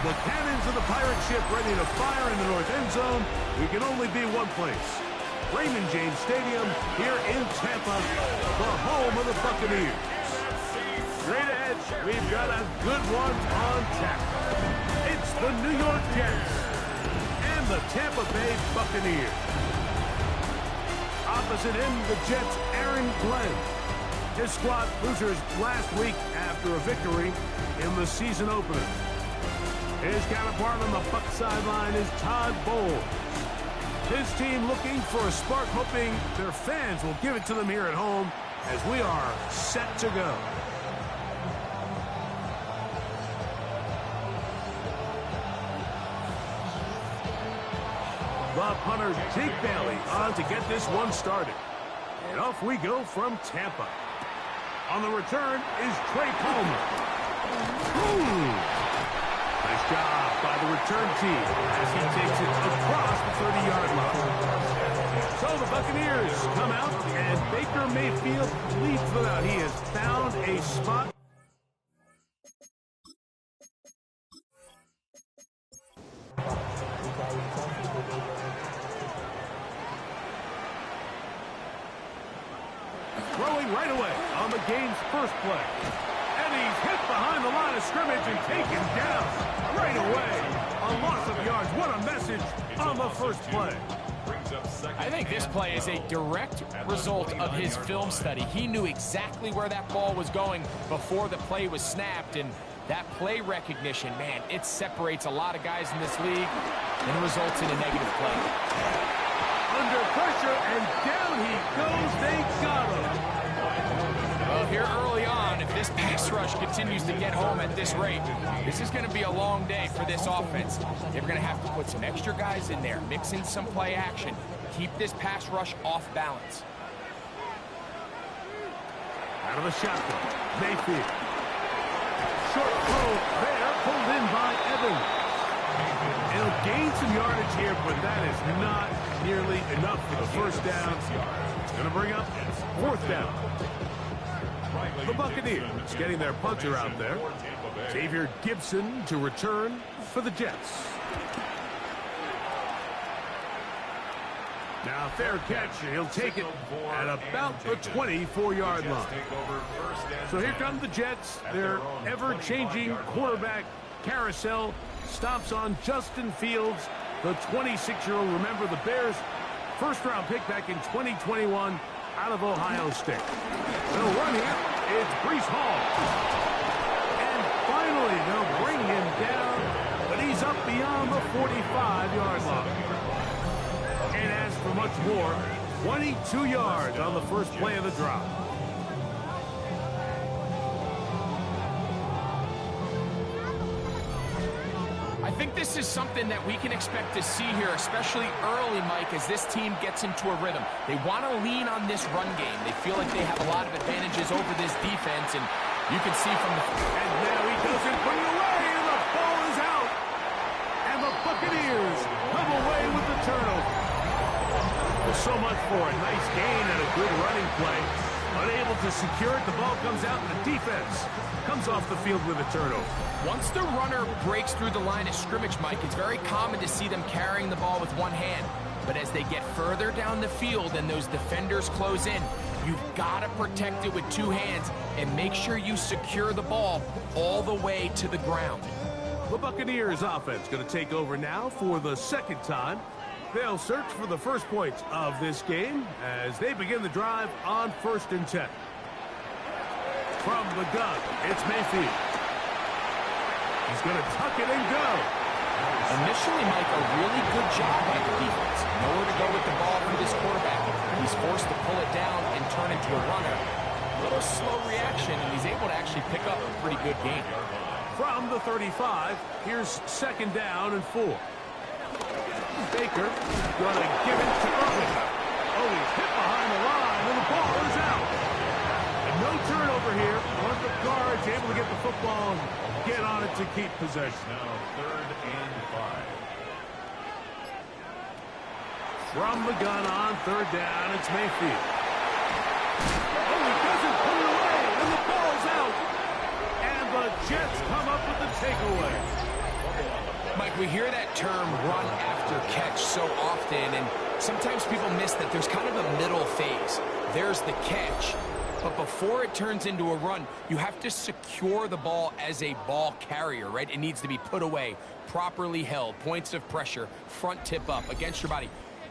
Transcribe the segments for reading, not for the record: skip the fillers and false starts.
The cannons of the pirate ship ready to fire in the north end zone. We can only be one place. Raymond James Stadium here in Tampa, the home of the Buccaneers. Straight ahead, we've got a good one on tap. It's the New York Jets and the Tampa Bay Buccaneers. Opposite him, the Jets' Aaron Glenn. His squad losers last week after a victory in the season opener. His counterpart on the Buck sideline is Todd Bowles. His team looking for a spark, hoping their fans will give it to them here at home as we are set to go. The punter, Jake Bailey, on to get this one started. And off we go from Tampa. On the return is Trey Palmer. Nice job by the return team as he takes it across the 30-yard line. So the Buccaneers come out, and Baker Mayfield leads them out. He has found a spot. Throwing right away on the game's first play. And he's hit behind the line of scrimmage and taken down right away. A loss of yards. What a message on the first play. I think this play is a direct result of his film study. He knew exactly where that ball was going before the play was snapped, and that play recognition, man, it separates a lot of guys in this league and results in a negative play. Under pressure, and down he goes. They got him. Well, here early on, if this pass rush continues to get home at this rate, this is going to be a long day for this offense. They're going to have to put some extra guys in there, mix in some play action, keep this pass rush off balance. Out of the shotgun, Mayfield. Short throw there, pulled in by Evans. He'll gain some yardage here, but that is not nearly enough for the first down. It's going to bring up fourth down. The Buccaneers getting their punter out there. Xavier Gibson to return for the Jets. Now fair catch, he'll take it at about the 24-yard line. So here come the Jets. Their ever-changing quarterback carousel stops on Justin Fields, the 26-year-old. Remember, the Bears' first-round pick back in 2021 out of Ohio State. They'll run here. It's Breece Hall. And finally, they'll bring him down, but he's up beyond the 45-yard line. And as for much more, 22 yards on the first play of the drive. I think this is something that we can expect to see here, especially early, Mike, as this team gets into a rhythm. They want to lean on this run game. They feel like they have a lot of advantages over this defense, and you can see from the... And now he doesn't bring it away, and the ball is out. And the Buccaneers come away with the turnover. Well, so much for a nice gain and a good running play. Unable to secure it, the ball comes out, and the defense comes off the field with a turnover. Once the runner breaks through the line of scrimmage, Mike, it's very common to see them carrying the ball with one hand. But as they get further down the field and those defenders close in, you've got to protect it with two hands and make sure you secure the ball all the way to the ground. The Buccaneers offense going to take over now for the second time. They'll search for the first points of this game as they begin the drive on 1st and 10. From the gun, it's Mayfield. He's going to tuck it and go. Initially, Mike, a really good job by the defense. Nowhere to go with the ball for this quarterback. He's forced to pull it down and turn into a runner. A little slow reaction, and he's able to actually pick up a pretty good game. From the 35, here's 2nd down and 4. Baker going to give it to Irvin. Oh, he's hit behind the line, and the ball is out. And no turnover here. One of the guards able to get the football and get on it to keep possession. Now 3rd and 5. From the gun on 3rd down, it's Mayfield. Oh, he doesn't put it away, and the ball's out. And the Jets come up with the takeaway. Mike, we hear that term run after catch so often, and sometimes people miss that there's kind of a middle phase. There's the catch, but before it turns into a run, you have to secure the ball as a ball carrier, right? It needs to be put away, properly held, points of pressure, front tip up against your body.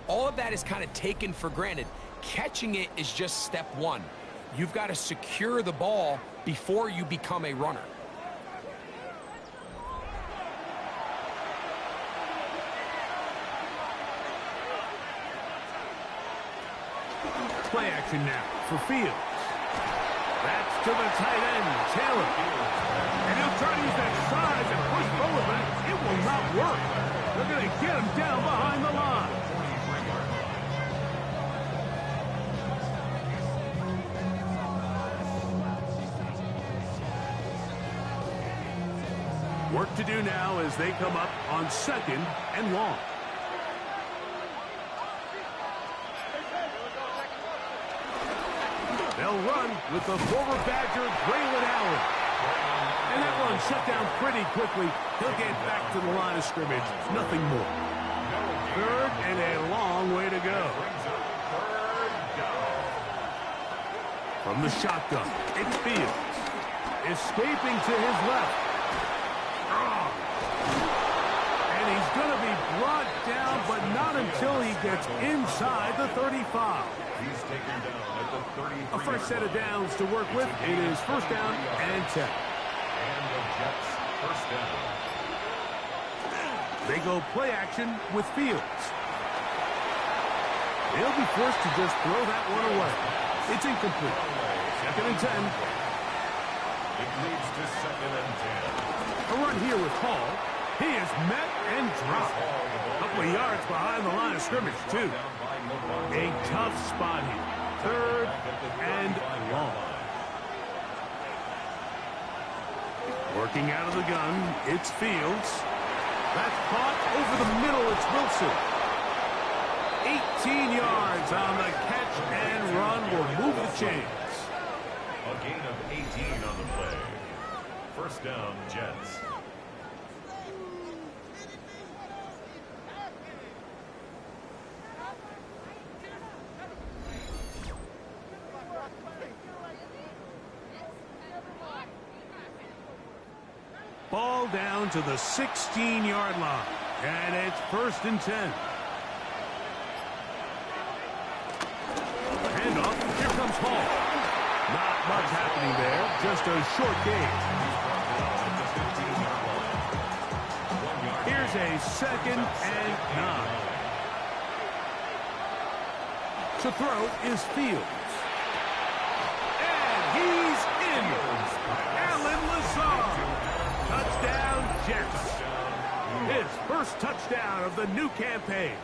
All of that is kind of taken for granted. Catching it is just step one. You've got to secure the ball before you become a runner. Play action now for Fields. That's to the tight end, Taylor. And he'll try to use that size and push forward, but it will not work. They're going to get him down behind the line. Work to do now as they come up on 2nd and long. They'll run with the former Badger, Braylon Allen. And that one shut down pretty quickly. He'll get back to the line of scrimmage. Nothing more. 3rd and a long way to go. From the shotgun, it's Fields. Escaping to his left. And he's going to be brought down, but not until he gets inside the 35. He's taken down at the 33. A fresh set of downs to work with. It is 1st down and 10. And the Jets 1st down. They go play action with Fields. He'll be forced to just throw that one away. It's incomplete. 2nd and 10. It leads to 2nd and 10. A run here with Hall. He is met and dropped. A couple of yards behind the line of scrimmage, too. A tough spot here. 3rd and long. Working out of the gun, it's Fields. That's caught over the middle. It's Wilson. 18 yards on the catch and run will move the chains. A gain of 18 on the play. 1st down, Jets. Ball down to the 16-yard line. And it's 1st and 10. Handoff. Here comes Hall. Not much happening there. Just a short gain. Here's a 2nd and 9. To throw is Fields. And he's in. Alan Lazard. Touchdown, Jets. His 1st touchdown of the new campaign.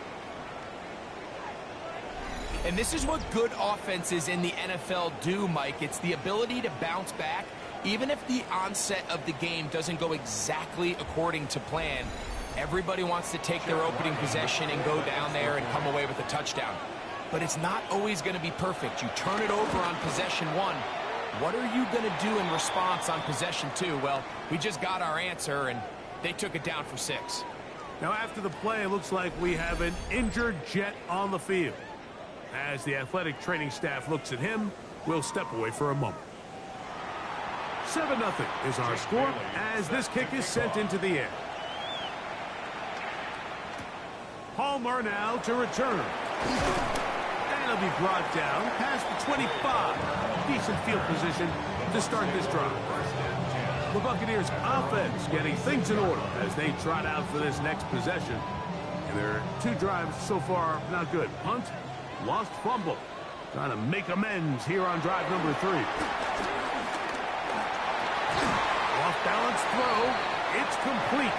And this is what good offenses in the NFL do, Mike. It's the ability to bounce back, even if the onset of the game doesn't go exactly according to plan. Everybody wants to take their opening possession and go down there and come away with a touchdown. But it's not always going to be perfect. You turn it over on possession 1. What are you going to do in response on possession 2? Well, we just got our answer, and they took it down for 6. Now, after the play, it looks like we have an injured Jet on the field. As the athletic training staff looks at him, we'll step away for a moment. 7-0 is our score as this kick is sent into the air. Palmer now to return. And he'll be brought down past the 25. Decent field position to start this drive. The Buccaneers offense getting things in order as they trot out for this next possession. And their 2 drives so far not good. Punt, lost fumble. Trying to make amends here on drive number 3. Off balance throw. It's complete.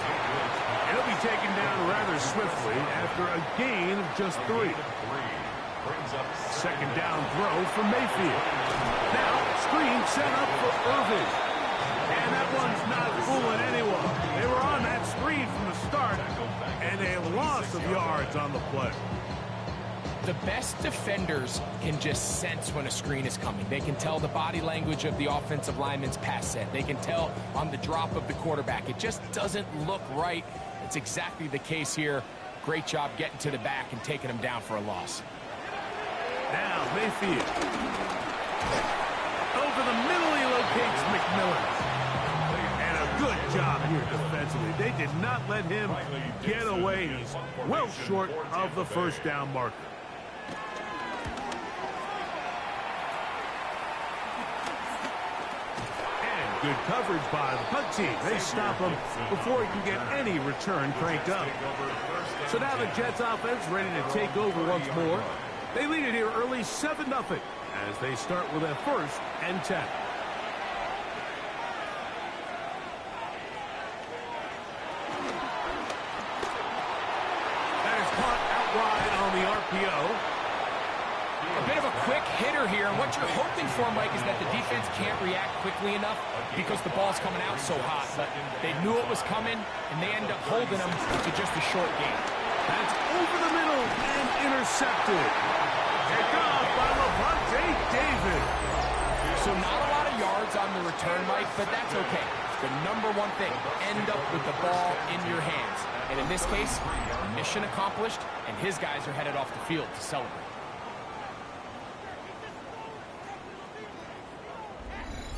He'll be taken down rather swiftly after a gain of just 3. 2nd down throw for Mayfield. Now, screen set up for Irving. And that one's not fooling anyone. They were on that screen from the start, and a loss of yards on the play. The best defenders can just sense when a screen is coming. They can tell the body language of the offensive lineman's pass set. They can tell on the drop of the quarterback. It just doesn't look right. It's exactly the case here. Great job getting to the back and taking him down for a loss. Now Mayfield. Over the middle, he locates McMillan. And a good job here defensively. They did not let him get away. He's well short of the first down marker. And good coverage by the punt team. They stop him before he can get any return cranked up. So now the Jets offense ready to take over once more. They lead it here early 7-0 as they start with a 1st and 10. That is caught out wide on the RPO. A bit of a quick hitter here, and what you're hoping for, Mike, is that the defense can't react quickly enough because the ball's coming out so hot. But they knew it was coming, and they end up holding them to just a short gain. That's over the middle and intercepted. Picked off by Levante David. So not a lot of yards on the return, Mike, but that's okay. The number one thing, end up with the ball in your hands. And in this case, mission accomplished, and his guys are headed off the field to celebrate.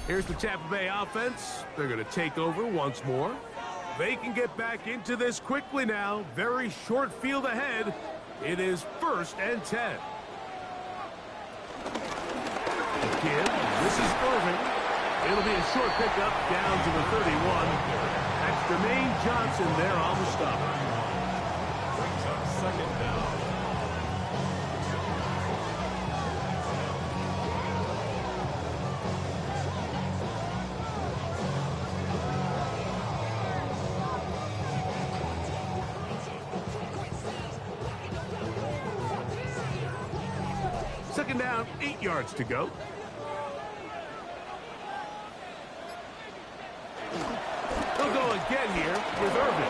Here's the Tampa Bay offense. They're going to take over once more. They can get back into this quickly now. Very short field ahead. It is 1st and 10. Again, this is Irving. It'll be a short pickup down to the 31. That's Jermaine Johnson there on the stop. Brings up 2nd down. Second down, 8 yards to go. He'll go again here with Irvin.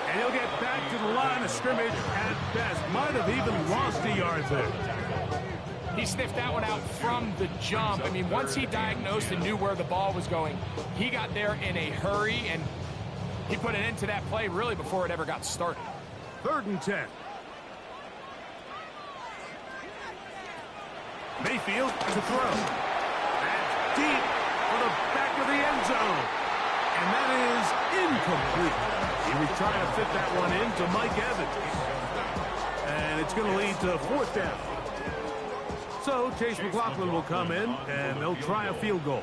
And he'll get back to the line of scrimmage at best. Might have even lost a yard there. He sniffed that one out from the jump. I mean, once he diagnosed and knew where the ball was going, he got there in a hurry, and he put an end to that play really before it ever got started. 3rd and 10. Mayfield to throw. That's deep for the back of the end zone. And that is incomplete. He was trying to fit that one into Mike Evans. And it's going to lead to 4th down. So Chase McLaughlin will come in, and they'll try a field goal.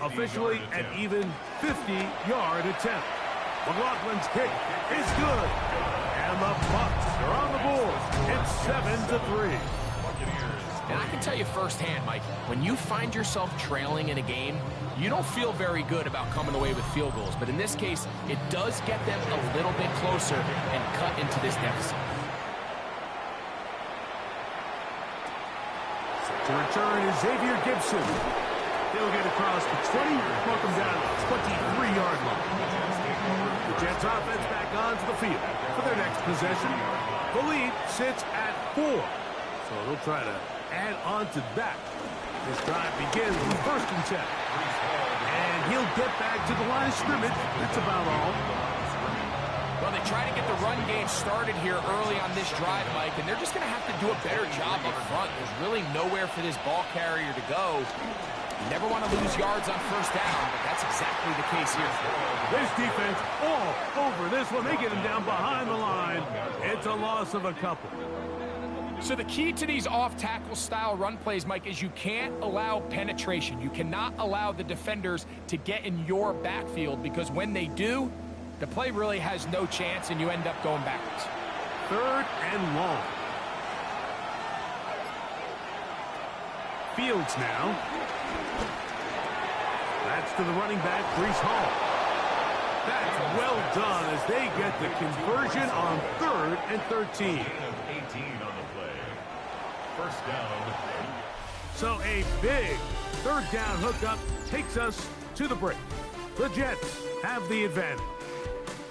Officially an even 50-yard attempt. McLaughlin's kick is good. And the Bucs are on the board. It's 7-3. And I can tell you firsthand, Mike, when you find yourself trailing in a game, you don't feel very good about coming away with field goals. But in this case, it does get them a little bit closer and cut into this deficit. To return is Xavier Gibson. He'll get across the 20, mark him down at the 23-yard line. The Jets offense back onto the field for their next possession. The lead sits at 4. So they'll try to add on to that. This drive begins with 1st and 10. And he'll get back to the line of scrimmage. That's about all. Well, they try to get the run game started here early on this drive, Mike, and they're just going to have to do a better job up front. There's really nowhere for this ball carrier to go. You never want to lose yards on 1st down, but that's exactly the case here. This defense all over this one. They get him down behind the line. It's a loss of a couple. So the key to these off-tackle style run plays, Mike, is you can't allow penetration. You cannot allow the defenders to get in your backfield, because when they do, the play really has no chance and you end up going backwards. 3rd and long. Fields now. That's to the running back, Breece Hall. That's well done as they get the conversion on 3rd and 13. 18 on the play. 1st down. So a big 3rd down hookup takes us to the break. The Jets have the advantage.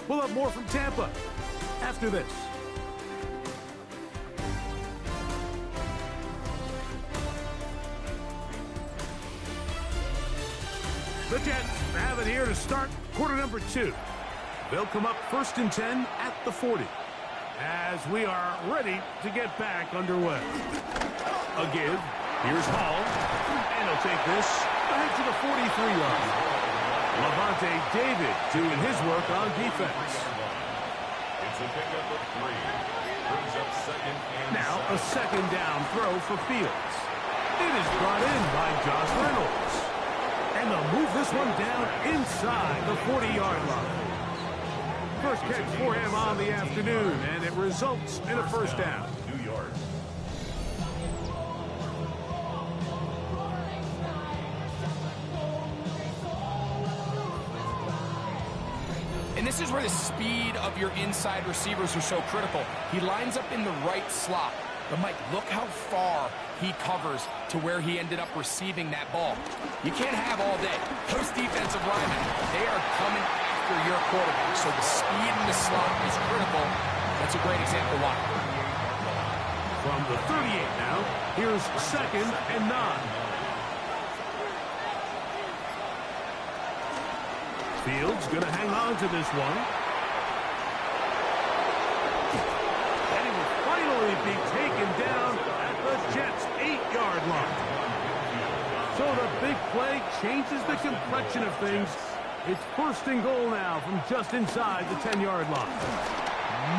We'll have more from Tampa after this. The Jets have it here to start quarter number 2. They'll come up 1st and 10 at the 40 as we are ready to get back underway. A give. Here's Hall. And he'll take this back to the 43-yard line. Levante David doing his work on defense. It's a pickup of 3. Brings up second and Now a second down throw for Fields. It is brought in by Josh Reynolds. And they'll move this one down inside the 40-yard line. First catch for him on the afternoon, and it results in a first down. 2 yards. And this is where the speed of your inside receivers are so critical. He lines up in the right slot. But, Mike, look how far he covers to where he ended up receiving that ball. You can't have all day. Those defensive linemen, they are coming after your quarterback. So the speed in the slot is critical. That's a great example why. From the 38 now, here's 2nd and 9. Fields going to hang on to this one. And he will finally be taken down at the Jets' 8-yard line. So the big play changes the complexion of things. It's 1st and goal now from just inside the 10-yard line.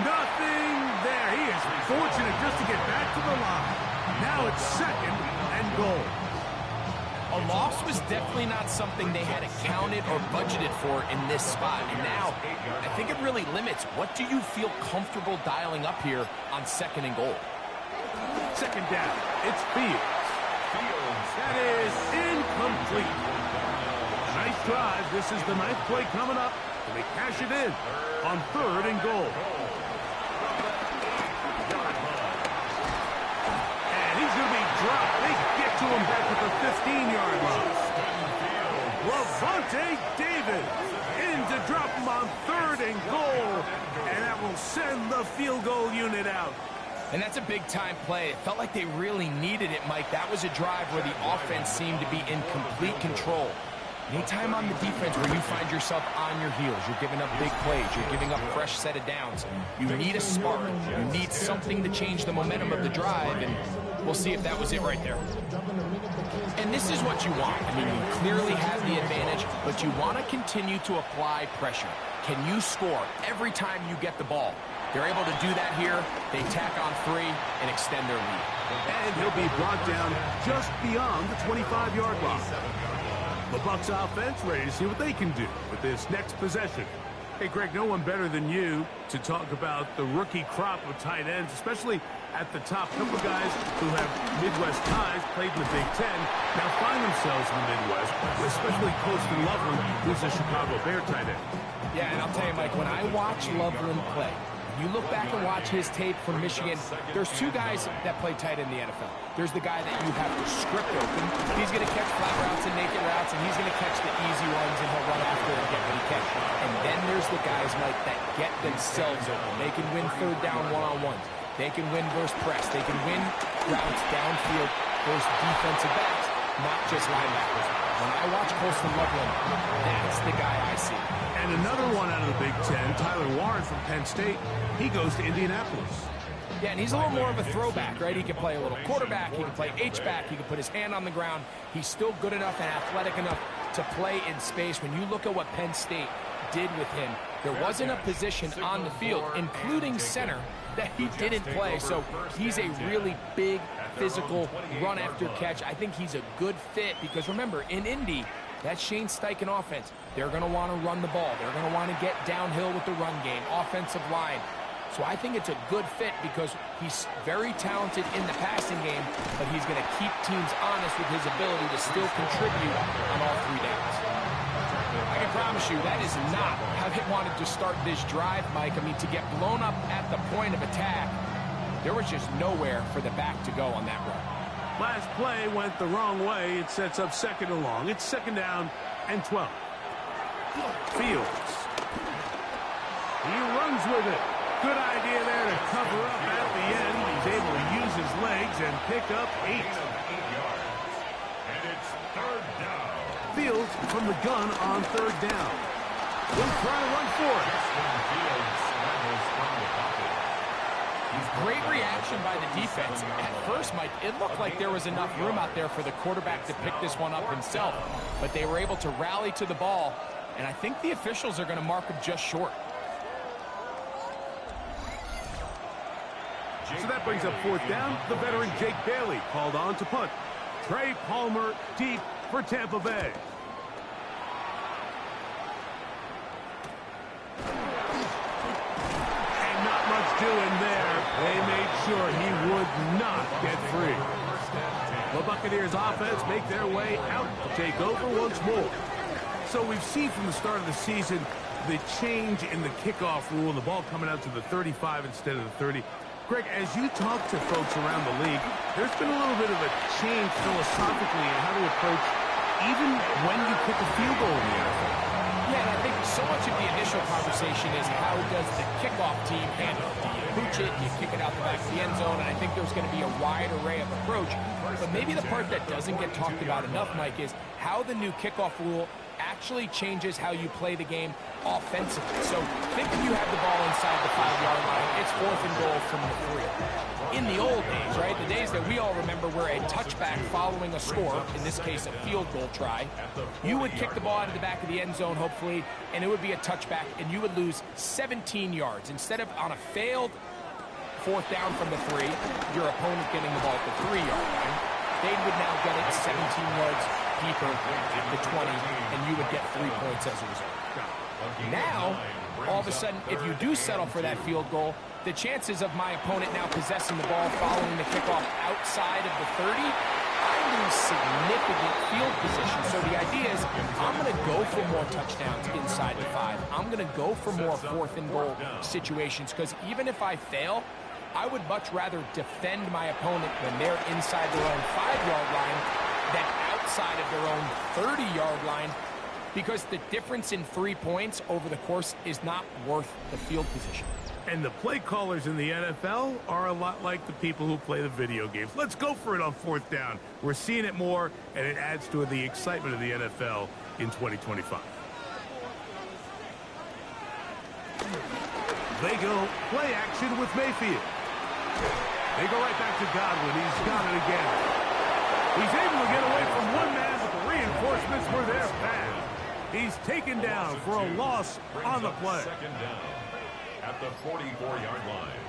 Nothing there. He is fortunate just to get back to the line. Now it's 2nd and goal. A loss was definitely not something they had accounted or budgeted for in this spot. And now, I think it really limits what do you feel comfortable dialing up here on 2nd and goal. 2nd down. It's Fields. That is incomplete. Nice drive. This is the 9th play coming up. And they cash it in on 3rd and goal. And he's going to be dropped. They get to him back at the 15-yard line. Levante David in to drop him on 3rd and goal. And that will send the field goal unit out. And that's a big-time play. It felt like they really needed it, Mike. That was a drive where the offense seemed to be in complete control. Anytime on the defense where you find yourself on your heels, you're giving up big plays, you're giving up fresh set of downs, you need a spark. You need something to change the momentum of the drive, and we'll see if that was it right there. And this is what you want. I mean, you clearly have the advantage, but you want to continue to apply pressure. Can you score every time you get the ball? They're able to do that here. They tack on 3 and extend their lead. And he'll be brought down just beyond the 25-yard line. The Bucs offense ready to see what they can do with this next possession. Hey, Greg, no one better than you to talk about the rookie crop of tight ends, especially at the top. A couple of guys who have Midwest ties, played in the Big Ten, now find themselves in the Midwest, especially Colston Loveland, who's a Chicago Bear tight end. Yeah, and I'll tell you, Mike, when I watch Loveland play, you look back and watch his tape from Michigan, there's 2 guys that play tight in the NFL. There's the guy that you have to script open. He's going to catch flat routes and naked routes, and he's going to catch the easy ones, and he'll run after and get what he can. And then there's the guys, Mike, that get themselves open. They can win 3rd down one-on-ones. They can win versus press. They can win routes downfield versus defensive backs, not just linebackers. When I watch Colston Loveland, that's the guy I see. And another one out of the Big Ten, Tyler Warren from Penn State. He goes to Indianapolis. Yeah, and he's a little more of a throwback, right? He can play a little quarterback. He can play H-back. He can put his hand on the ground. He's still good enough and athletic enough to play in space. When you look at what Penn State did with him, there wasn't a position on the field, including center, that he didn't play. So he's a really big, physical, run-after-catch. I think he's a good fit because, remember, in Indy, that Shane Steichen offense, they're going to want to run the ball. They're going to want to get downhill with the run game, offensive line. So I think it's a good fit because he's very talented in the passing game, but he's going to keep teams honest with his ability to still contribute on all 3 downs. I can promise you that is not how they wanted to start this drive, Mike. I mean, to get blown up at the point of attack, there was just nowhere for the back to go on that run. Last play went the wrong way. It sets up 2nd and long. It's 2nd down and 12. Fields. He runs with it. Good idea there to cover up at the end. He's able to use his legs and pick up 8. And it's 3rd down. Fields from the gun on third down. He'll try to run for it. Great reaction by the defense. At first, Mike, it looked like there was enough room out there for the quarterback to pick this one up himself, but they were able to rally to the ball, and I think the officials are going to mark him just short. So that brings up fourth down. The veteran Jake Bailey called on to punt. Trey Palmer deep for Tampa Bay. And not much doing there. They made sure he would not get free. The Buccaneers offense make their way out to take over once more. So we've seen from the start of the season the change in the kickoff rule and the ball coming out to the 35 instead of the 30. Greg, as you talk to folks around the league, there's been a little bit of a change philosophically in how to approach even when you kick a field goal in the NFL. Yeah, and I think so much of the initial conversation is how does the kickoff team handle it? Do you pooch it? Do you kick it out the back of the end zone? And I think there's going to be a wide array of approach. But maybe the part that doesn't get talked about enough, Mike, is how the new kickoff rule actually changes how you play the game offensively. So think if you have the ball inside the 5-yard line, it's 4th and goal from the 3. In the old days, right, the days that we all remember where a touchback following a score, in this case a field goal try, you would kick the ball out of the back of the end zone, hopefully, and it would be a touchback, and you would lose 17 yards. Instead of on a failed 4th down from the 3, your opponent getting the ball at the 3-yard line, they would now get it 17 yards deeper at the 20, and you would get 3 points as a result. Now, all of a sudden, if you do settle for that field goal, the chances of my opponent now possessing the ball following the kickoff outside of the 30, I lose significant field position. So the idea is I'm going to go for more touchdowns inside the 5. I'm going to go for more 4th and goal situations, because even if I fail, I would much rather defend my opponent when they're inside their own 5-yard line than outside of their own 30-yard line, because the difference in 3 points over the course is not worth the field position. And the play callers in the NFL are a lot like the people who play the video games. Let's go for it on 4th down. We're seeing it more, and it adds to the excitement of the NFL in 2025. They go play action with Mayfield. They go right back to Godwin. He's got it again. He's able to get away from one man, but the reinforcements were there fast. He's taken down for a loss on the play. Second down at the 44-yard line.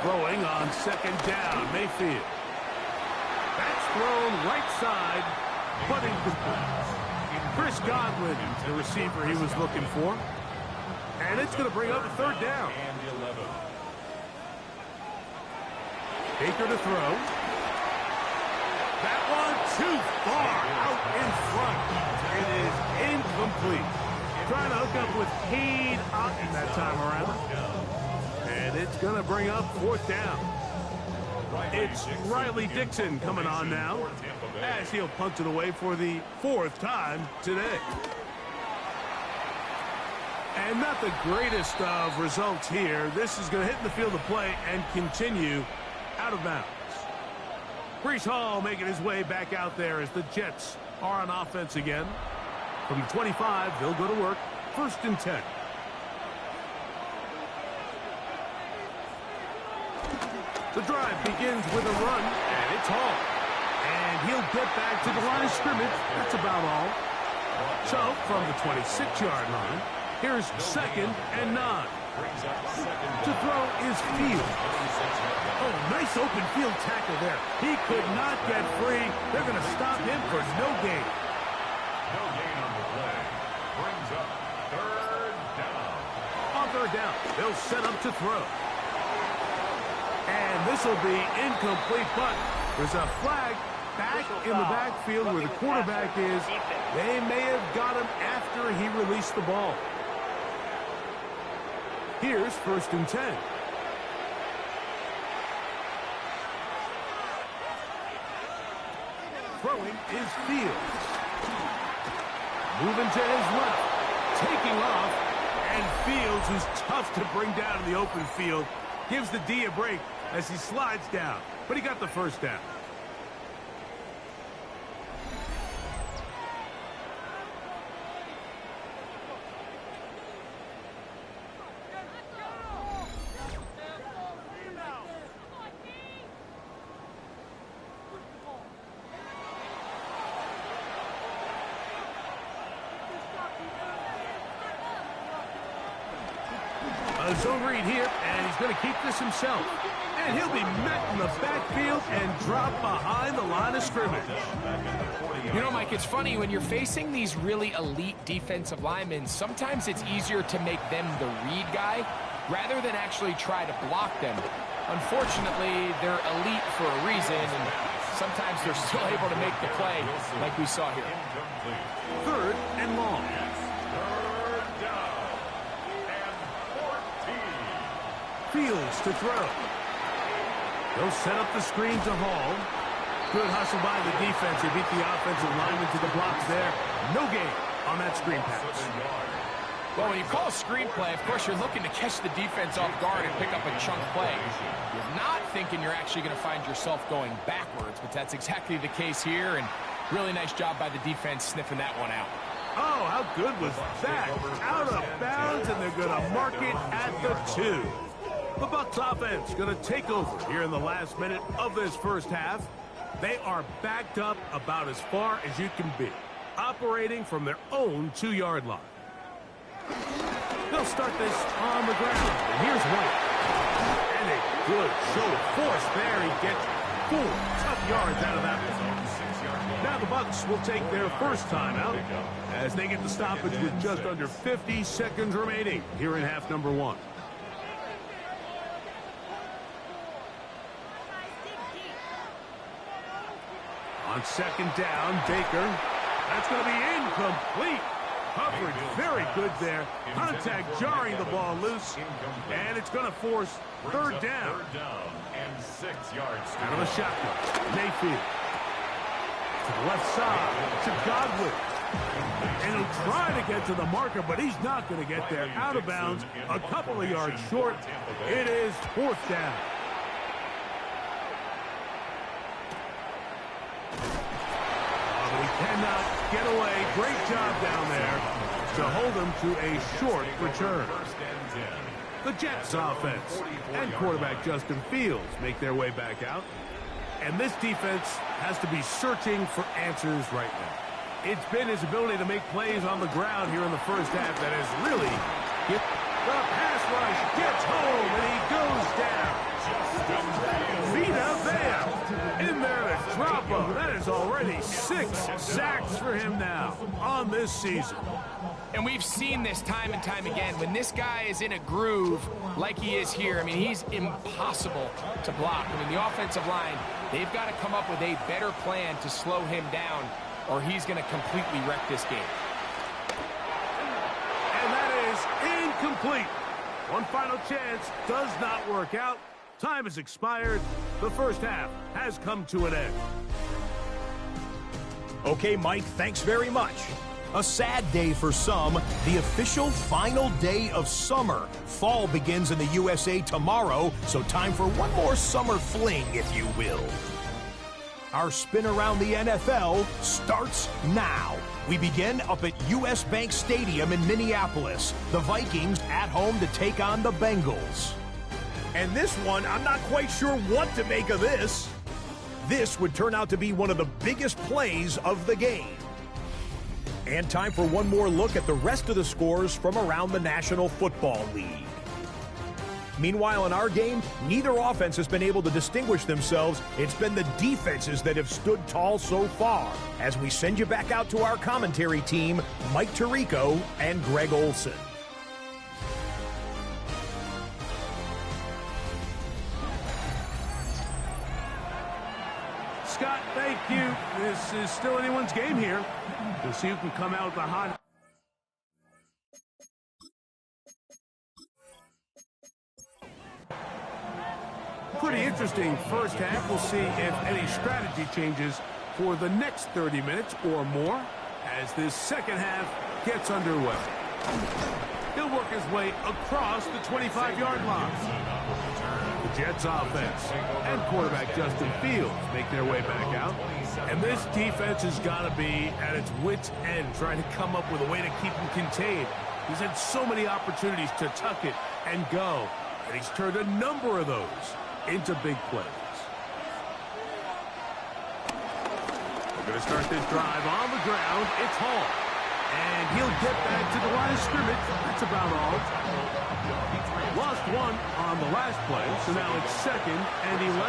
Throwing on 2nd down, Mayfield. That's thrown right side, but incomplete. Chris Godwin, the receiver he was looking for. And it's going to bring up a 3rd down. And 11. Baker to throw. That one too far out in front. It is incomplete. Trying to hook up with Cade Otton that time around. And it's going to bring up 4th down. It's Riley Dixon coming on now as he'll punt it away for the 4th time today. And not the greatest of results here. This is going to hit in the field of play and continue out of bounds. Breece Hall making his way back out there as the Jets are on offense again. From the 25, they'll go to work. 1st and 10. The drive begins with a run, and it's Hall. And he'll get back to the line of scrimmage. That's about all. So, from the 26-yard line, here's 2nd and 9. To throw is Fields. Oh, nice open field tackle there. He could not get free. They're going to stop him for no gain. No gain on the play. Brings up 3rd down. On 3rd down, they'll set up to throw. And this will be incomplete, but there's a flag back in the backfield where the quarterback is. They may have got him after he released the ball. Here's 1st and 10. Throwing is Fields. Moving to his left. Taking off. And Fields, who's tough to bring down in the open field, gives the D a break as he slides down. But he got the 1st down. A zone read here, and he's going to keep this himself. And he'll be met in the backfield and dropped behind the line of scrimmage. You know, Mike, it's funny, when you're facing these really elite defensive linemen, sometimes it's easier to make them the read guy rather than actually try to block them. Unfortunately, they're elite for a reason, and sometimes they're still able to make the play like we saw here. 3rd and long. Fields to throw. They'll set up the screen to Hall. Good hustle by the defense. He beat the offensive lineman to the blocks there. No gain on that screen pass. Well, when you call a screen play, of course, you're looking to catch the defense off guard and pick up a chunk play. You're not thinking you're actually going to find yourself going backwards, but that's exactly the case here, and really nice job by the defense sniffing that one out. Oh, how good was that? Out of bounds, and they're going to mark it at the 2. The Bucs offense going to take over here in the last minute of this first half. They are backed up about as far as you can be, operating from their own 2-yard line. They'll start this on the ground. And here's White. And a good show of force there. He gets 4 tough yards out of that one. Now the Bucs will take their first time out as they get the stoppage with just under 50 seconds remaining here in half number 1. On 2nd down, Baker. That's going to be incomplete. Coverage very good there. Contact jarring the ball loose. And it's going to force 3rd down. And 6 yards. Out of the shotgun. Mayfield. To the left side. To Godwin. And he'll try to get to the marker, but he's not going to get there. Out of bounds. A couple of yards short. It is 4th down. Cannot get away. Great job down there to hold him to a short return. The Jets offense and quarterback Justin Fields make their way back out. And this defense has to be searching for answers right now. It's been his ability to make plays on the ground here in the first half that has really the pass rush gets home, and he goes down. Vita Vea in there to drop him. That is already 6 sacks for him now on this season. And we've seen this time and time again. When this guy is in a groove like he is here, I mean, he's impossible to block. I mean, the offensive line, they've got to come up with a better plan to slow him down, or he's going to completely wreck this game. And that is incomplete. One final chance does not work out. Time has expired. The first half has come to an end. Okay, Mike, thanks very much. A sad day for some, the official final day of summer. Fall begins in the USA tomorrow, so time for one more summer fling, if you will. Our spin around the NFL starts now. We begin up at US Bank Stadium in Minneapolis. The Vikings at home to take on the Bengals. And this one, I'm not quite sure what to make of this. This would turn out to be one of the biggest plays of the game. And time for one more look at the rest of the scores from around the National Football League. Meanwhile, in our game, neither offense has been able to distinguish themselves. It's been the defenses that have stood tall so far. As we send you back out to our commentary team, Mike Tirico and Greg Olson. Scott, thank you. This is still anyone's game here. We'll see who can come out with the hot. Pretty interesting first half. We'll see if any strategy changes for the next 30 minutes or more as this second half gets underway. He'll work his way across the 25-yard line. The Jets offense and quarterback Justin Fields make their way back out. And this defense has got to be at its wits' end, trying to come up with a way to keep him contained. He's had so many opportunities to tuck it and go, and he's turned a number of those into big plays. We're going to start this drive on the ground. It's Hall. And he'll get back to the line of scrimmage. That's about all. Lost one on the last play, so now it's 2nd and 11.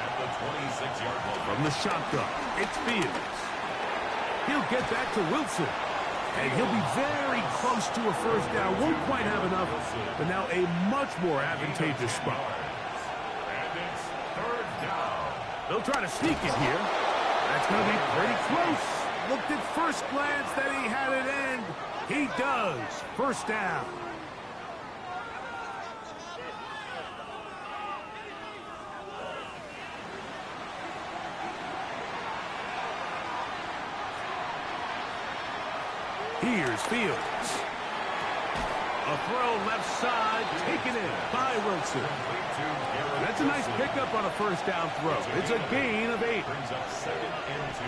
At the 26-yard line. From the shotgun, it's Fields. He'll get back to Wilson. And he'll be very close to a first down. Won't quite have enough, but now a much more advantageous spot. And it's 3rd down. They'll try to sneak it here. That's going to be pretty close. Looked at first glance that he had it end. He does. First down. Here's Fields. A throw left side, taken in by Wilson. That's a nice pickup on a first down throw. It's a gain of 8. Brings up 2nd and 2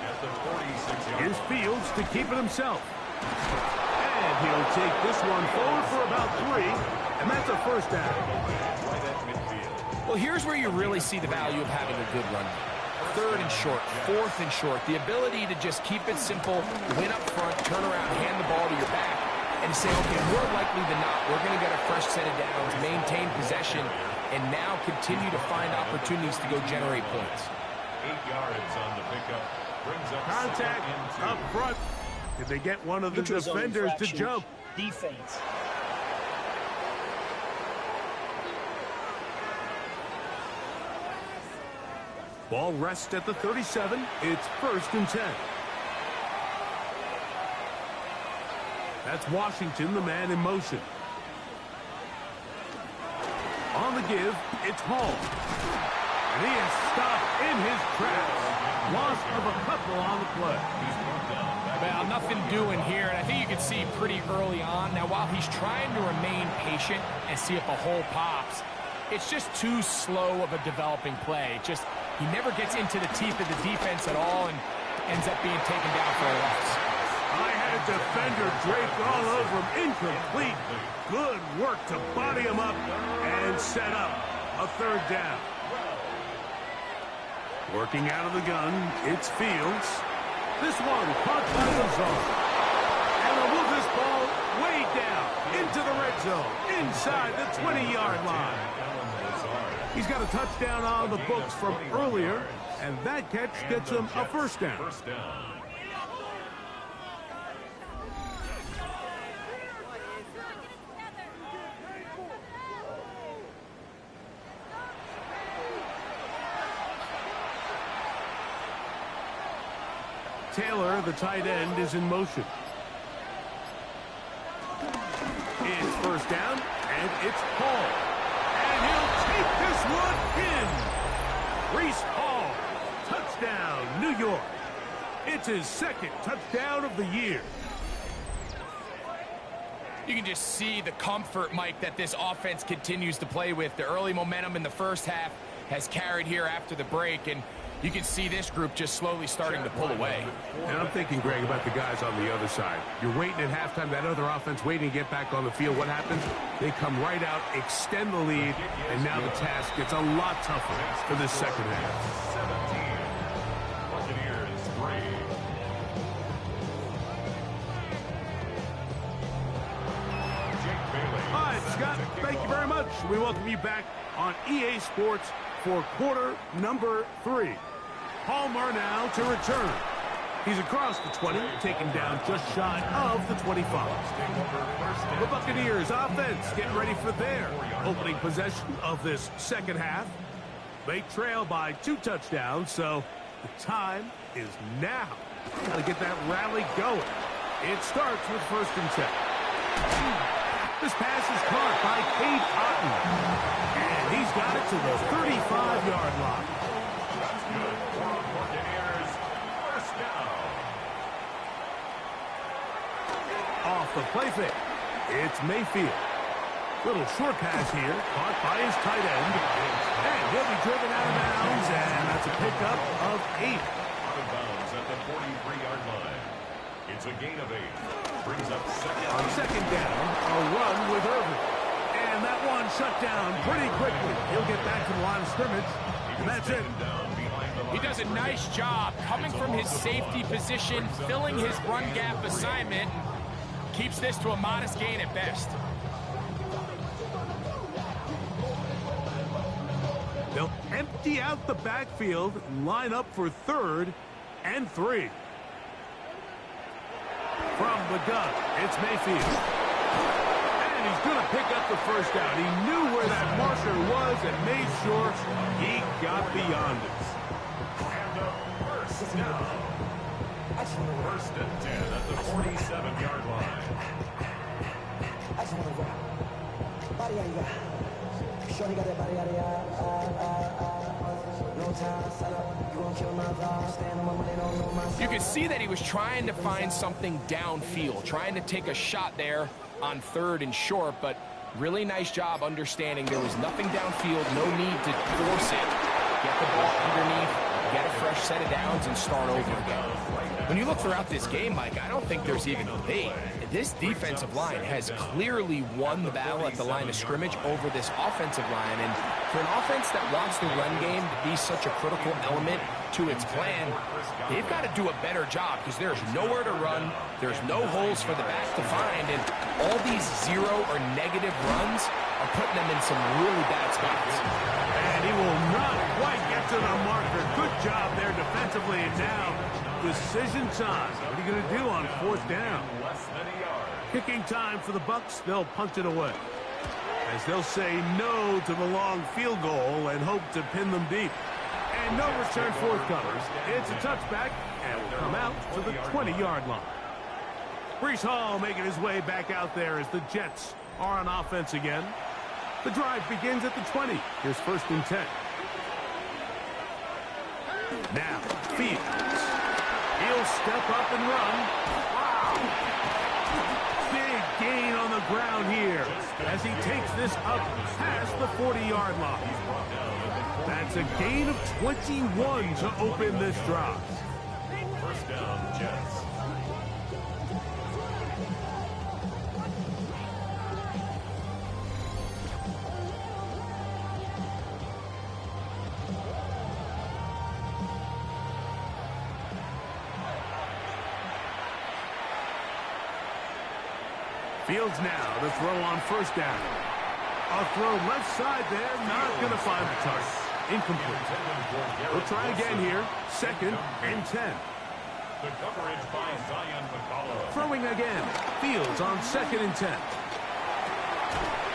at the 46-yard Here's line. Fields to keep it himself. And he'll take this one forward for about 3, and that's a first down. Right at midfield. Well, here's where you really see the value of having a good run. 3rd and short, 4th and short. The ability to just keep it simple, win up front, turn around, hand the ball to your back, and say, okay, more likely than not, we're going to get a fresh set of downs, maintain possession, and now continue to find opportunities to go generate points. 8 yards on the pickup. Brings up Contact 2nd and 2. up front. Did they get one of the Neutral zone defenders to infraction. jump? Defense. Ball rests at the 37. It's 1st and 10. That's Washington, the man in motion. On the give, it's Hall. And he is stopped in his tracks. Loss of a couple on the play. Well, nothing doing here, and I think you can see pretty early on. Now, while he's trying to remain patient and see if a hole pops, it's just too slow of a developing play. He never gets into the teeth of the defense at all and ends up being taken down for a loss. I had a defender draped all over him. Incomplete. Good work to body him up and set up a 3rd down. Working out of the gun, it's Fields. This one caught by Lazar. And they'll move this ball way down into the red zone, inside the 20-yard line. He's got a touchdown on the books from earlier, and that catch gets him a first down. First down. Taylor, the tight end, is in motion. It's first down, and it's Hall. And he'll take this one in. Reese Hall, touchdown, New York. It's his 2nd touchdown of the year. You can just see the comfort, Mike, that this offense continues to play with. The early momentum in the first half has carried here after the break, and you can see this group just slowly starting to pull away. And I'm thinking, Greg, about the guys on the other side. You're waiting at halftime, that other offense waiting to get back on the field. What happens? They come right out, extend the lead, and now the task gets a lot tougher for this second half. 17. Buccaneers 3. Jake Bailey. All right, Scott, thank you very much. We welcome you back on EA Sports for quarter number 3. Palmer now to return. He's across the 20, taken down just shy of the 25. The Buccaneers offense getting ready for their opening possession of this second half. They trail by 2 touchdowns, so the time is now. Got to get that rally going. It starts with 1st and 10. This pass is caught by Cade Otton. And he's got it to the 35-yard line. That's good for Buccaneers. First down. Off the play fake. It's Mayfield. Little short pass here, caught by his tight end. And he'll be driven out of bounds, and that's a pickup of 8. Out of bounds at the 43-yard line. It's a gain of 8. Brings up 2nd. On 2nd down, a run with Irvin. And that one shut down pretty quickly. He'll get back to the line of scrimmage, and that's it. He does a nice job coming from his safety position, filling his run gap assignment, and keeps this to a modest gain at best. They'll empty out the backfield and line up for 3rd and 3. From the gun, it's Mayfield. And he's going to pick up the first down. He knew where that marker was and made sure he got beyond it. And a first down. First and 10 at the 47-yard line. Shorty got that body out of no time, set up, you gon' kill my vibe, stand on my money, don't know my. You can see that he was trying to find something downfield, trying to take a shot there on 3rd and short, but really nice job understanding there was nothing downfield, no need to force it. Get the ball underneath, get a fresh set of downs, and start over again. When you look throughout this game, Mike, I don't think there's even a debate. This defensive line has clearly won the battle at the line of scrimmage over this offensive line. And for an offense that wants the run game to be such a critical element to its plan, they've got to do a better job because there's nowhere to run. There's no holes for the back to find. And all these 0 or negative runs are putting them in some really bad spots. And he will not quite get to the marker. Good job there defensively. And now, decision time. What are you going to do on 4th down? Kicking time for the Bucs. They'll punt it away, as they'll say no to the long field goal and hope to pin them deep. And no return forthcoming. It's a touchback and will come out to the 20-yard line. Breece Hall making his way back out there as the Jets are on offense again. The drive begins at the 20. Here's 1st and 10. Now, Fields. He'll step up and run. Wow. Big gain on the ground here as he takes this up past the 40-yard line. That's a gain of 21 to open this drive. First down, Jets. Fields now to throw on 1st down. A throw left side there, not going to find the target. Incomplete. We'll try again here. 2nd and 10. The coverage by Zion McCollum. Throwing again. Fields on 2nd and 10.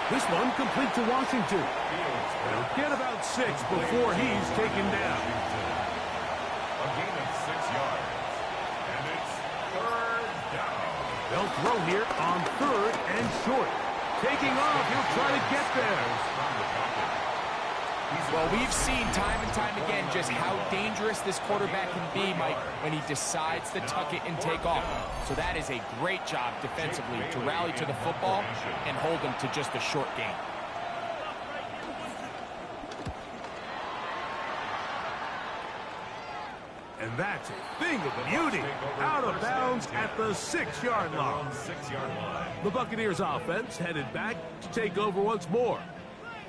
This one complete to Washington. They'll get about 6 before he's taken down. A gain of 6 yards. And it's 3rd down. They'll throw here on 3rd and short. Taking off, he'll try to get there. Well, we've seen time and time again just how dangerous this quarterback can be, Mike, when he decides to tuck it and take off. So that is a great job defensively to rally to the football and hold him to just a short gain. And that's a thing of beauty. Out of bounds at the 6-yard line. The Buccaneers offense headed back to take over once more.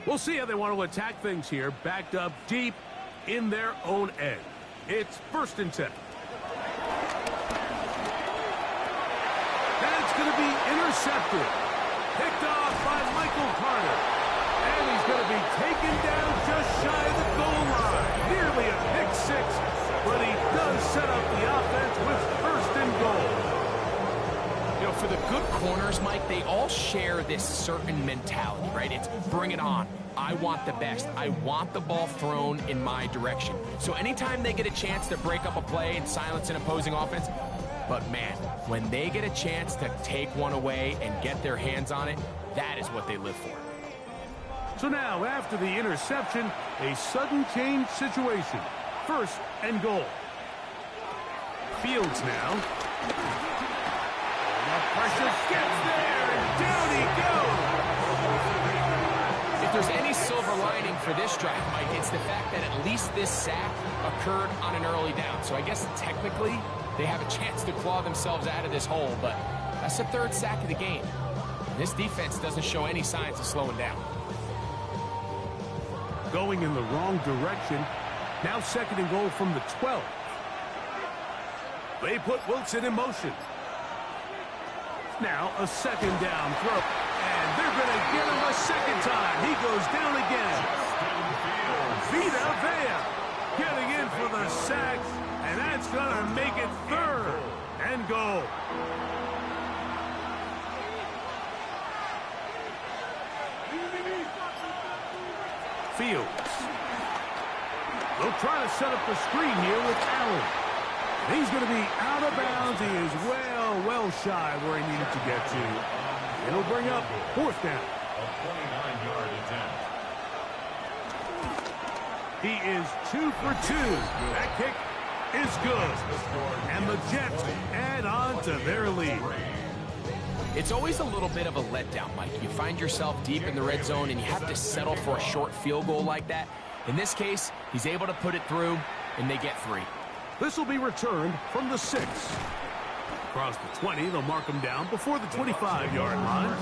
We'll see how they want to attack things here, backed up deep in their own end. It's 1st and 10. That's going to be intercepted. Picked off by Michael Carter. And he's going to be taken down just shy of the goal line. Nearly a pick 6. But he does set up the offense with 1st and goal. You know, for the good corners, Mike, they all share this certain mentality, right? It's bring it on. I want the best. I want the ball thrown in my direction. So anytime they get a chance to break up a play and silence an opposing offense, but man, when they get a chance to take one away and get their hands on it, that is what they live for. So now, after the interception, a sudden change situation. 1st and goal. Fields now. The pressure gets there, and down he goes. If there's any silver lining for this drive, Mike, it's the fact that at least this sack occurred on an early down. So I guess technically they have a chance to claw themselves out of this hole, but that's the 3rd sack of the game. This defense doesn't show any signs of slowing down. Going in the wrong direction. Now second and goal from the 12. They put Wilson in motion. Now a second down throw. And they're going to get him a second time. He goes down again. Vita Vea getting in for the sack. And that's going to make it third and goal. Fields. They'll try to set up the screen here with Allen. He's going to be out of bounds. He is well shy where he needed to get to. It'll bring up fourth down. A 29-yard attempt. He is 2 for 2. That kick is good. And the Jets add on to their lead. It's always a little bit of a letdown, Mike. You find yourself deep in the red zone and you have to settle for a short field goal like that. In this case, he's able to put it through, and they get 3. This will be returned from the 6. Across the 20, they'll mark him down before the 25-yard line.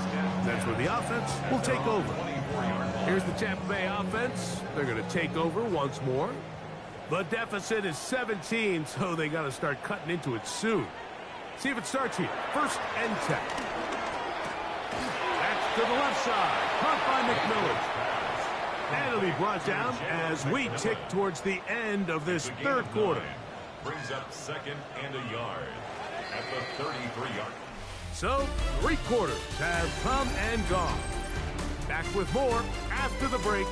That's where the offense will take over. Here's the Tampa Bay offense. They're going to take over once more. The deficit is 17, so they got to start cutting into it soon. See if it starts here. First and 10. That's to the left side. Caught by McMillan. And it'll be brought down as we tick towards the end of this third quarter. Brings up second and a yard at the 33-yard. So, 3 quarters have come and gone. Back with more after the break.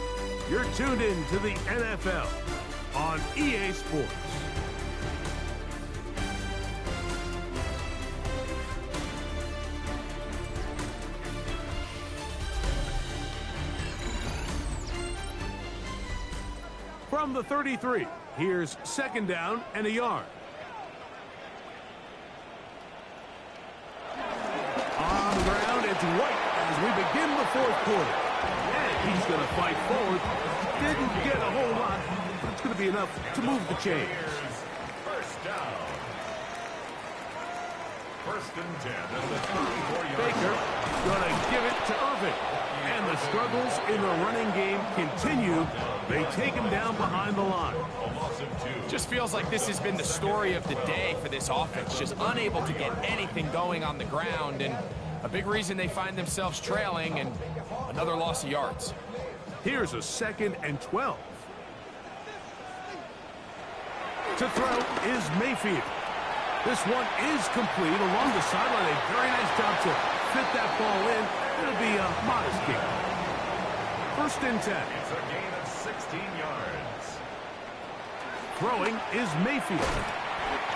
You're tuned in to the NFL on EA Sports. From the 33, here's second down and a yard. On the ground, it's White as we begin the fourth quarter. And he's going to fight forward. Didn't get a whole lot, but it's going to be enough to move the chains. First down. First and 10 at the 34-yard. Baker going to give it to Irvin. And the struggles in the running game continue. They take him down behind the line. Just feels like this has been the story of the day for this offense. Just unable to get anything going on the ground. And a big reason they find themselves trailing and another loss of yards. Here's a second and 12. To throw is Mayfield. This one is complete along the sideline. A very nice job to fit that ball in. It'll be a modest kick. First and 10. It's a gain of 16 yards. Throwing is Mayfield.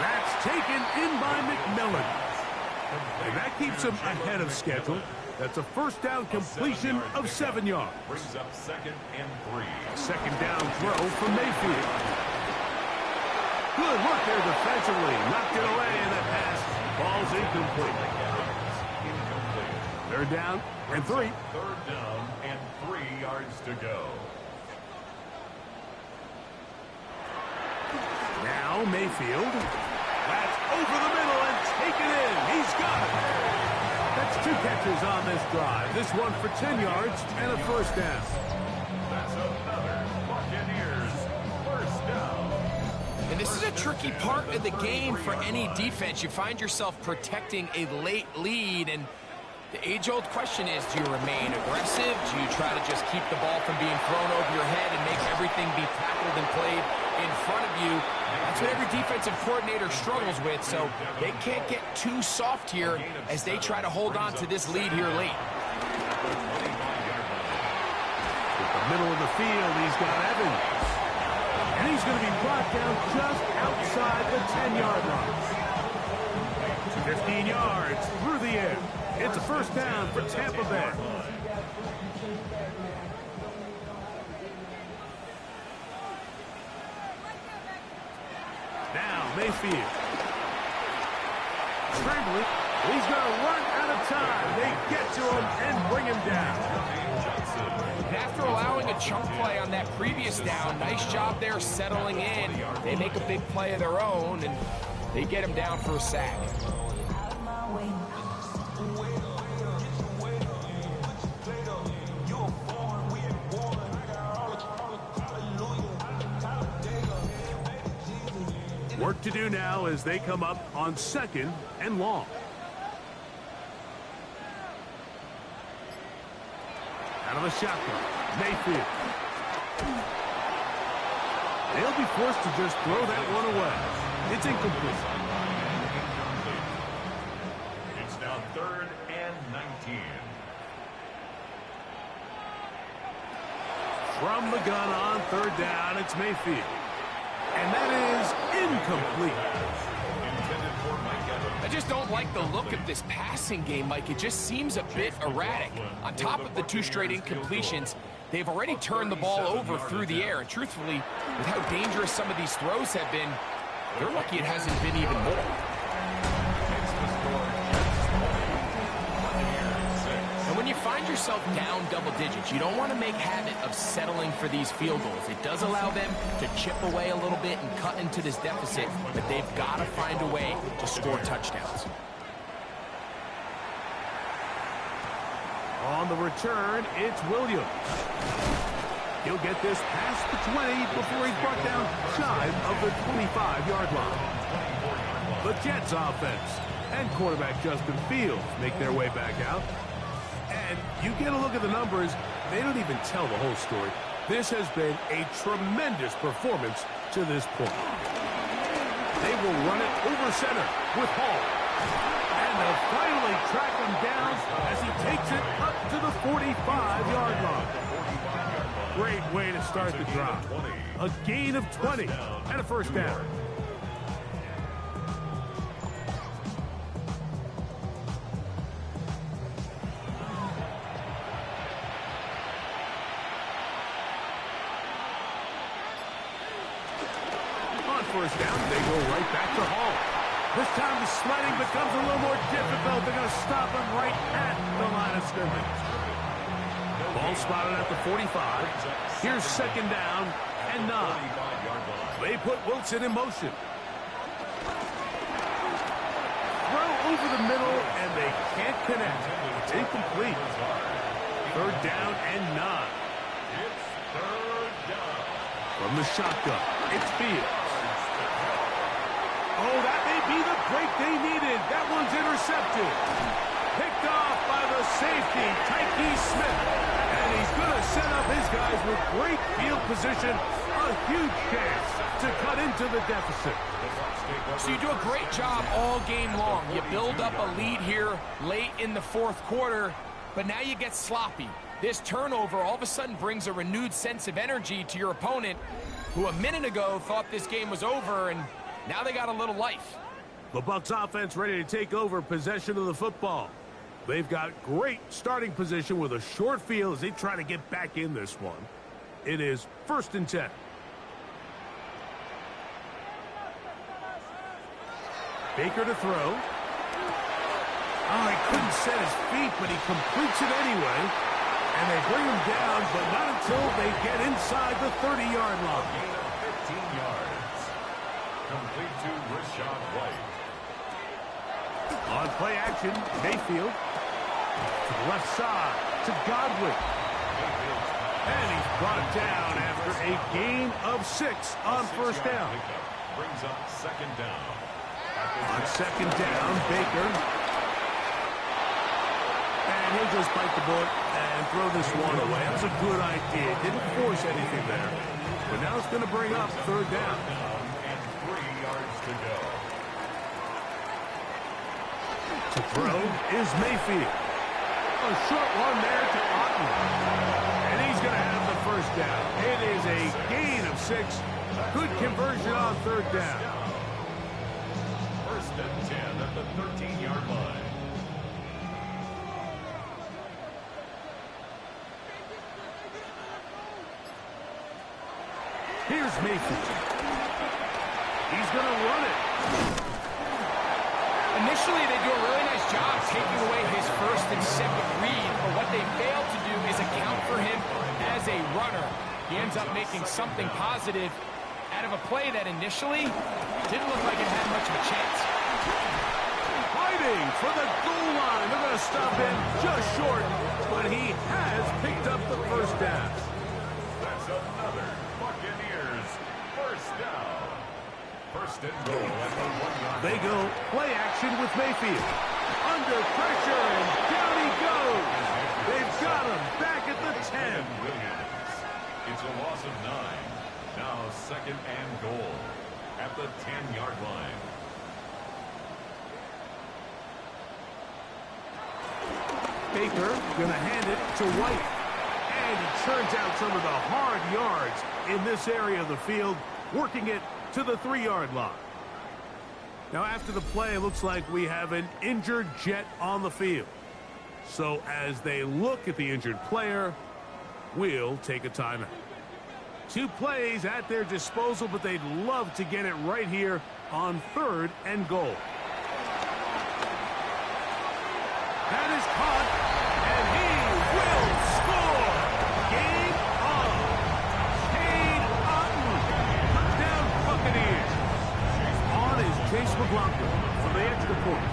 That's taken in by McMillan. And that keeps him ahead of schedule. That's a first down completion of 7 yards. Brings up second and 3. Second down throw from Mayfield. Good work there defensively. Knocked it away in the pass. Ball's incomplete. Third down and 3. Third down and 3 yards to go. Now Mayfield. That's over the middle and taken in. He's got it. That's 2 catches on this drive. This one for 10 yards and a first down. That's another Buccaneers first down. And this is a tricky part of the game for any defense. You find yourself protecting a late lead, and the age-old question is, do you remain aggressive? Do you try to just keep the ball from being thrown over your head and make everything be tackled and played in front of you? That's what every defensive coordinator struggles with, so they can't get too soft here as they try to hold on to this lead here late. At the middle of the field, he's got Evans. And he's going to be brought down just outside the 10-yard line. 15 yards through the air. It's a first down for Tampa Bay. Now Mayfield. Scrambling. He's going to run out of time. They get to him and bring him down. And after allowing a chunk play on that previous down, nice job there settling in. They make a big play of their own, and they get him down for a sack. work to do now as they come up on 2nd and long. Out of the shotgun, Mayfield. They'll be forced to just throw that one away. It's incomplete. It's now 3rd and 19. From the gun on 3rd down, it's Mayfield. And that is incomplete. I just don't like the look of this passing game, Mike. It just seems a bit erratic. On top of the 2 straight incompletions, they've already turned the ball over through the air. And truthfully, with how dangerous some of these throws have been, they're lucky it hasn't been even more. And when you find yourself down double digits, you don't want to make habit of settling for these field goals. It does allow them to chip away a little bit and cut into this deficit, but they've got to find a way to score touchdowns. On the return, it's Williams. He'll get this past the 20 before he's brought down shy of the 25-yard line. The Jets offense and quarterback Justin Fields make their way back out. And you get a look at the numbers, they don't even tell the whole story. This has been a tremendous performance to this point. They will run it over center with Hall. And they'll finally track him down as he takes it up to the 45-yard line. Great way to start the drive. A gain of 20 and a 1st down. On 1st down, they go right back to Hall. This time the sledding becomes a little more difficult. They're going to stop him right at the line of scrimmage. Ball spotted at the 45. Here's 2nd down and 9. They put Wilson in motion. Throw over the middle, and they can't connect. It's incomplete. 3rd down and 9. It's 3rd down. From the shotgun, it's Fields. Oh, that may be the break they needed. That one's intercepted. Picked off by the safety, Tyke Smith. And he's going to set up his guys with great field position. A huge chance to cut into the deficit. So you do a great job all game long. You build up a lead here late in the 4th quarter, but now you get sloppy. This turnover all of a sudden brings a renewed sense of energy to your opponent, who a minute ago thought this game was over, and now they got a little life. The Bucs offense ready to take over possession of the football. They've got great starting position with a short field as they try to get back in this one. It is 1st and 10. Baker to throw. Oh, he couldn't set his feet, but he completes it anyway. And they bring him down, but not until they get inside the 30-yard line. Gain of 15 yards. Complete to Rashad White. On play action, Mayfield. To the left side, to Godwin. And he's brought down after a gain of 6 on 1st down. Brings up 2nd down. On 2nd down, Baker. And he'll just bite the bullet and throw this one away. That was a good idea. Didn't force anything there. But now it's going to bring up 3rd down. And 3 yards to go. To throw is Mayfield. A short one there to Otten. And he's going to have the 1st down. It is a gain of 6. Good conversion on 3rd down. 1st and 10 at the 13-yard line. Here's Mayfield. He's going to run it. Initially, they do a really nice job taking away his 1st and 2nd read, but what they fail to do is account for him as a runner. He ends up making something positive out of a play that initially didn't look like it had much of a chance. Fighting for the goal line. They're going to stop him just short, but he has picked up the 1st down. That's another Buccaneers 1st down. First and goal at the 1-yard line. They go play action with Mayfield. Under pressure, and down he goes. They've got him back at the 10. Williams. It's a loss of 9. Now second and goal at the 10-yard line. Baker going to hand it to White. And he turns out some of the hard yards in this area of the field, working it to the 3-yard line. Now, after the play, it looks like we have an injured Jet on the field. So as they look at the injured player, we'll take a timeout. 2 plays at their disposal, but they'd love to get it right here on 3rd and goal. That is caught, and he will score. Game on. Cade Otton. Touchdown Buccaneers. On is Chase McLaughlin from the extra point.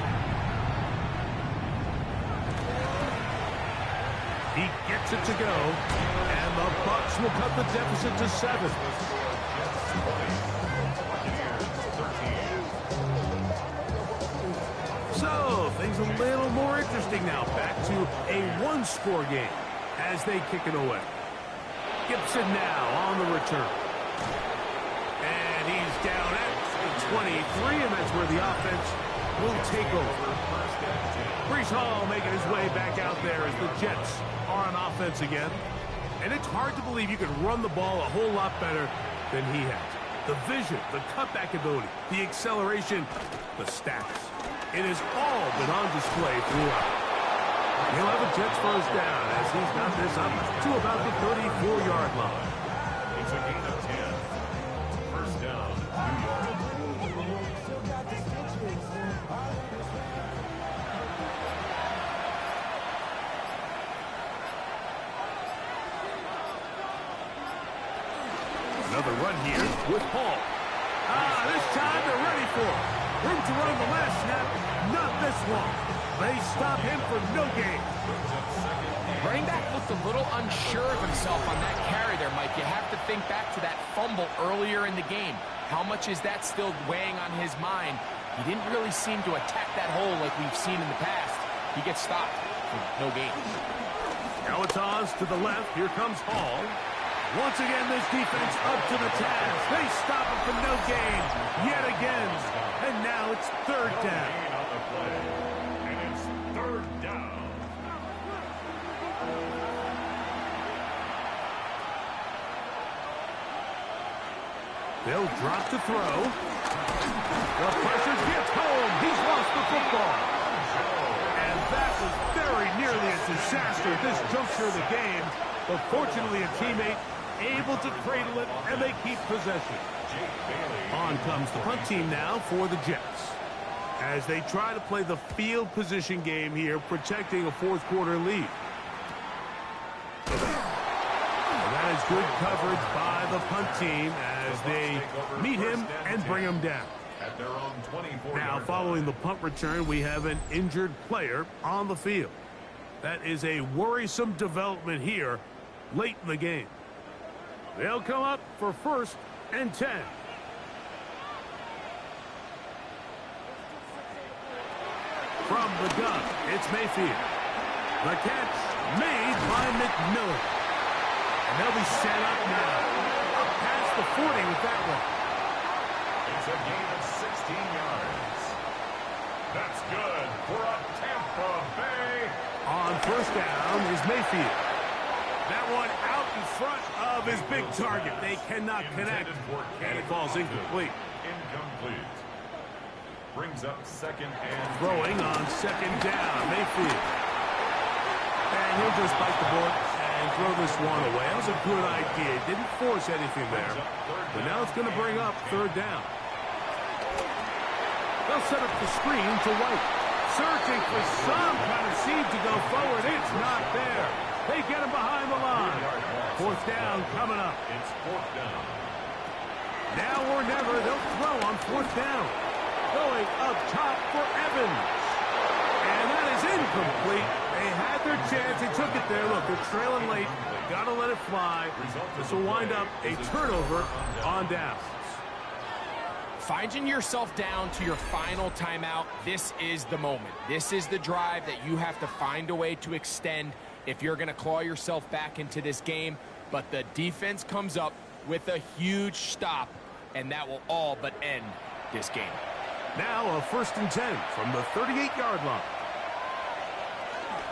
He gets it to go, and the Bucs will cut the deficit to 7. So, things a little more interesting now. Back to a 1-score game as they kick it away. Gibson now on the return. And he's down at the 23, and that's where the offense will take over. Breece Hall making his way back out there as the Jets are on offense again. And it's hard to believe you can run the ball a whole lot better than he has. The vision, the cutback ability, the acceleration, the stats. It has all been on display throughout. He'll have a Jets first down as he's got this up to about the 34-yard line. It's a gain of 10. First down, New York. Another run here with Hall. This time they're ready for it. Room to run the last snap, not this one. They stop him for no gain. Running back looked a little unsure of himself on that carry there, Mike. You have to think back to that fumble earlier in the game. How much is that still weighing on his mind? He didn't really seem to attack that hole like we've seen in the past. He gets stopped for no gain. Now it's Oz to the left. Here comes Hall. Once again, this defense up to the task. They stop him for no gain yet again. And now it's 3rd down. On the play. And it's 3rd down. They'll drop to throw. The pressure gets home. He's lost the football. And that was very nearly a disaster at this juncture of the game. But fortunately, a teammate able to cradle it, and they keep possession. On comes the punt team now for the Jets, as they try to play the field position game here, protecting a 4th-quarter lead. And that is good coverage by the punt team as they meet him and bring him down. Now, following the punt return, we have an injured player on the field. That is a worrisome development here late in the game. They'll come up for 1st and 10. From the gun, it's Mayfield. The catch made by McMillan. And they'll be set up now. Up past the 40 with that one. It's a gain of 16 yards. That's good for a Tampa Bay. On 1st down is Mayfield. That one out in front of his big target. They cannot connect, and it falls incomplete. Incomplete. Brings up 2nd and Throwing on 2nd down, Mayfield. And he'll just bite the bullet and throw this one away. That was a good idea. Didn't force anything there. But now it's going to bring up 3rd down. They'll set up the screen to White. Searching for some kind of seed to go forward. It's not there. They get him behind the line. 4th down coming up. it's 4th down. Now or never, they'll throw on 4th down. Going up top for Evans. And that is incomplete. They had their chance. They took it there. Look, they're trailing late. Got to let it fly. This will wind up a turnover on downs. Finding yourself down to your final timeout, this is the moment. This is the drive that you have to find a way to extend if you're going to claw yourself back into this game. But the defense comes up with a huge stop, and that will all but end this game. Now a 1st and 10 from the 38-yard line.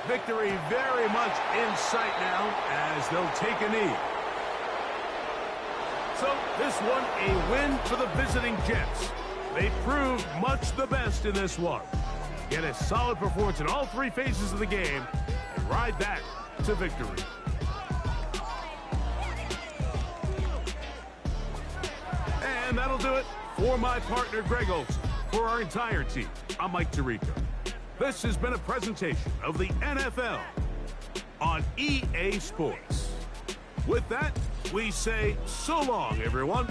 Victory very much in sight now as they'll take a knee. So this one a win for the visiting Jets. They proved much the best in this one. Get a solid performance in all 3 phases of the game and ride that to victory. And that'll do it for my partner Greg Olson. For our entire team, I'm Mike Tirico. This has been a presentation of the NFL on EA Sports. With that, we say so long, everyone.